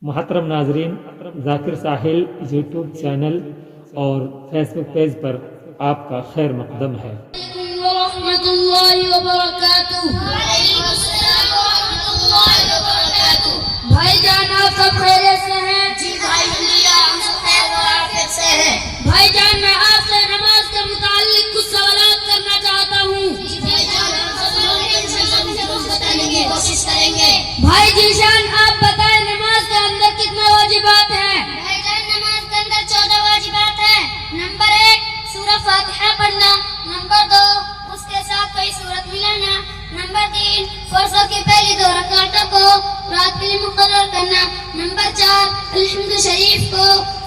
محترم ناظرین، ذاکر ساحل YouTube channel اور فیس بک پیج پر آپ کا خیر مقدم ہے۔ ورحمۃ اللہ وبرکاتہ۔ وعلیکم السلام ورحمۃ اللہ وبرکاتہ۔ بھائی جان آپ سب خیریت سے ہیں؟ جی بھائی ہم سب خیر و عافیت سے ہیں۔ بھائی جان میں آپ سے نماز کے متعلق کچھ سوالات کرنا چاہتا ہوں۔ جی بھائی جان کوشش کریں گے۔ بھائی جی شان آپ بتائیں نماز کے اندر کتنے واجبات ہیں؟ بھائی جان نماز کے اندر 14 واجبات ہیں۔ نمبر 1 سورہ فاتحہ پڑھنا، نمبر 2 اس کے ساتھ کوئی سورت ملانا، نمبر 3 فرضوں کی پہلی 2 رکعتوں کو رات کے لیے مقرر کرنا، نمبر 4 الحمد شریف کو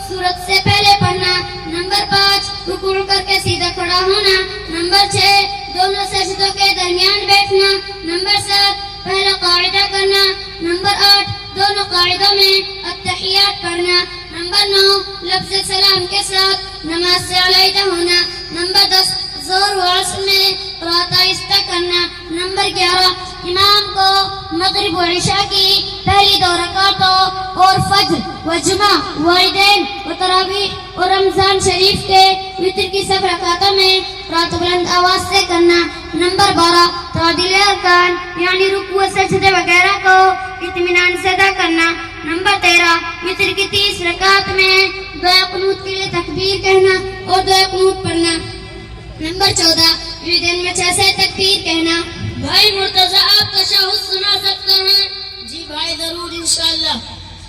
سورت سے پہلے پڑھنا، نمبر 5 رکوع کر کے سیدھا کھڑا ہونا، نمبر 6 دونوں سجدوں کے درمیان بیٹھنا، نمبر 7 پہلا قاعدہ کرنا، نمبر 8 دونوں قاعدوں میں التحیات پڑھنا، نمبر 9 لفظ سلام کے ساتھ نماز سے علیحدہ ہونا، نمبر 10 زور و عصر میں قرأت آہستہ کرنا، نمبر 11 امام کو مغرب و عشاء کی پہلی 2 رکعتوں اور فجر و جمعہ و عیدین و تراویح اور رمضان شریف کے وتر کی سب رکعتوں میں قرأت بلند آواز سے کرنا، نمبر 12 تعدیل ارکان یعنی رکوع سجدے وغیرہ کو اطمینان سے ادا کرنا، نمبر 13 وتر کی 30 رکعت میں دعا قنوت کے لیے تکبیر کہنا اور دعا قنوت پڑھنا، نمبر 14 عیدین میں 6 سے تکبیر کہنا۔ بھائی مرتضی آپ تشہد سنا سکتے ہیں؟ جی بھائی ضرور انشاءاللہ۔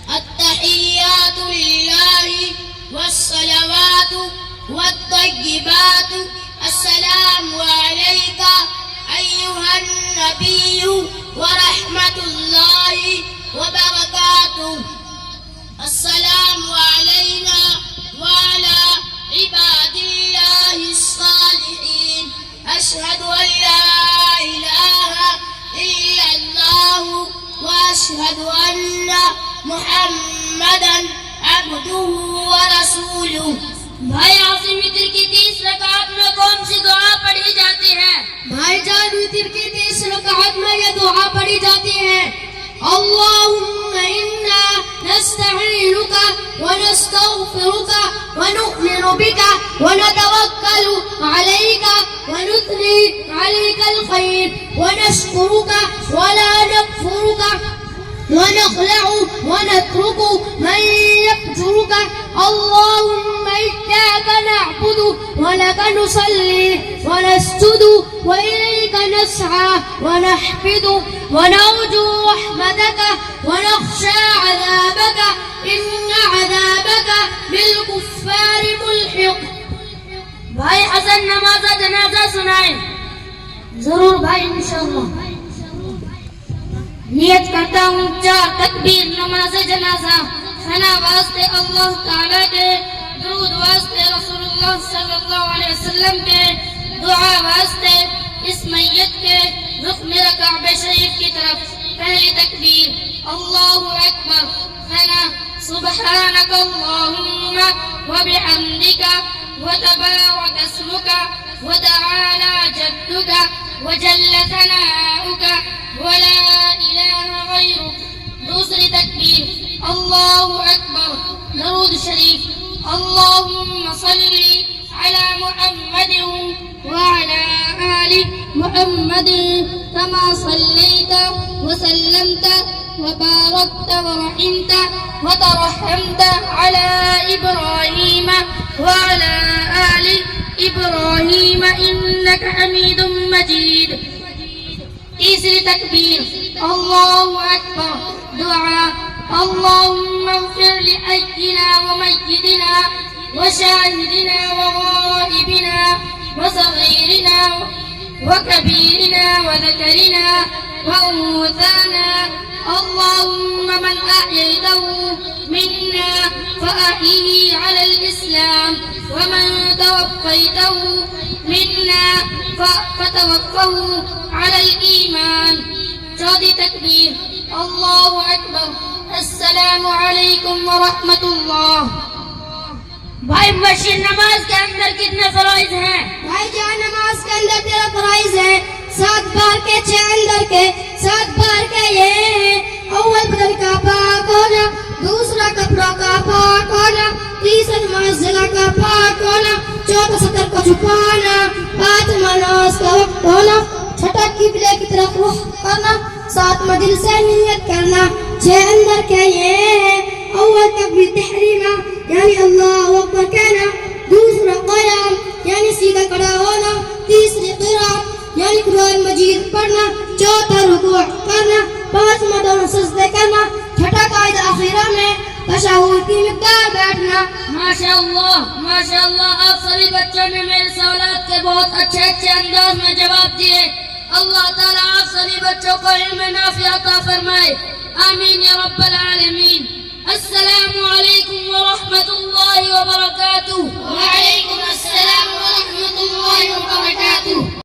التحیات للہ والصلوات والطیبات السلام علیک ایھا النبی ورحمۃ اللہ وبرکاتہ، السلام علینا وعلی عباد اللہ الصالحین، اشہد ان لا الہ الا اللہ واشہد ان محمدا عبدہ ورسولہ۔ بھائی عاصم وتر کی 30 رکعت میں کون سی دعا پڑھی جاتی ہے؟ بھائی جان وتر کی 30 رکعت میں یہ دعا پڑھی جاتی ہے، اللہم انا نستعینک ونستغفرک ونؤمن بک ونتوکل علیک ونثنی علیک الخیر ونشکرک ولا نکفرک ونخلع ونترك من يفجرك، اللهم إياك نعبد ولك نصلي ونسجد وإليك نسعى ونحفد ونرجو رحمتك ونخشى عذابك إن عذابك بالكفار ملحق۔ بھائی حسن نماز جنازہ سنائیں۔ ضرور بھائی انشاءاللہ۔ نیت کرتا ہوں 4 تکبیر نماز جنازہ، ثنا واسطے اللہ تعالیٰ کے، درود واسطے رسول اللہ صلی اللہ علیہ وسلم کے، دعا واسطے اس میت کے، رخ میرا کعبہ شریف کی طرف۔ پہلی تکبیر اللہ اکبر، ثنا سبحانک اللہم وبحمدک وتبارک اسمک وتعالی جدک وجل ثناؤک ولا الہ غیرک۔ دوسری تکبیر اللہ اکبر، درود شریف، اللہم صلی علی محمد وعلی آل محمد کما صلیت وسلمت وبارکت ورحمت وترحمت علی ابراہیم وعلی آل ابراہیم انک حمید مجید۔ تیسری تکبیر اللہ اکبر، دعا اللہم اغفر لحینا ومیتنا وشاہدنا وغائبنا وصغیرنا وکبیرنا وذکرنا وانثانا، اللہم من احییته منا فاحیه علی الاسلام ومن توفیته منا فتوفه على الإيمان۔ چوتھی تکبیر اللہ اکبر، السلام علیکم ورحمۃ اللہ۔ بھائی مبشر نماز کے اندر کتنے فرائض ہیں؟ بھائی جان نماز کے اندر 13 فرائض ہیں، 7 بار کے 6 اندر کے، 7 بار کے یہ ہیں، اول بدن کا پاک ہونا، چھپانا، پانچ نماز کا وقت ہونا، چھٹا قبلے کی طرف رخ کرنا، ساتواں دل سے نیت کرنا، چھ اندر کے یہ ہے، اول تکبیر تحریمہ یعنی اللہ اکبر کہنا، دوسرا قیام یعنی سیدھا کھڑا ہونا، تیسری قرات یعنی قرآن مجید پڑھنا، چوتھا رکوع کرنا، پانچواں دونوں سجدے کرنا، چھٹا قاعدہ اخیرہ میں تشہد کی مقدار بیٹھنا۔ ماشاءاللہ آپ سبھی بچوں نے میرے سوالات کے بہت اچھے انداز میں جواب دیے۔ اللہ تعالیٰ آپ سبھی بچوں کو علم نافع عطا فرمائے، آمین یا رب العالمین۔ السلام علیکم ورحمۃ اللہ وبرکاتہ۔ وعلیکم السلام ورحمۃ اللہ وبرکاتہ۔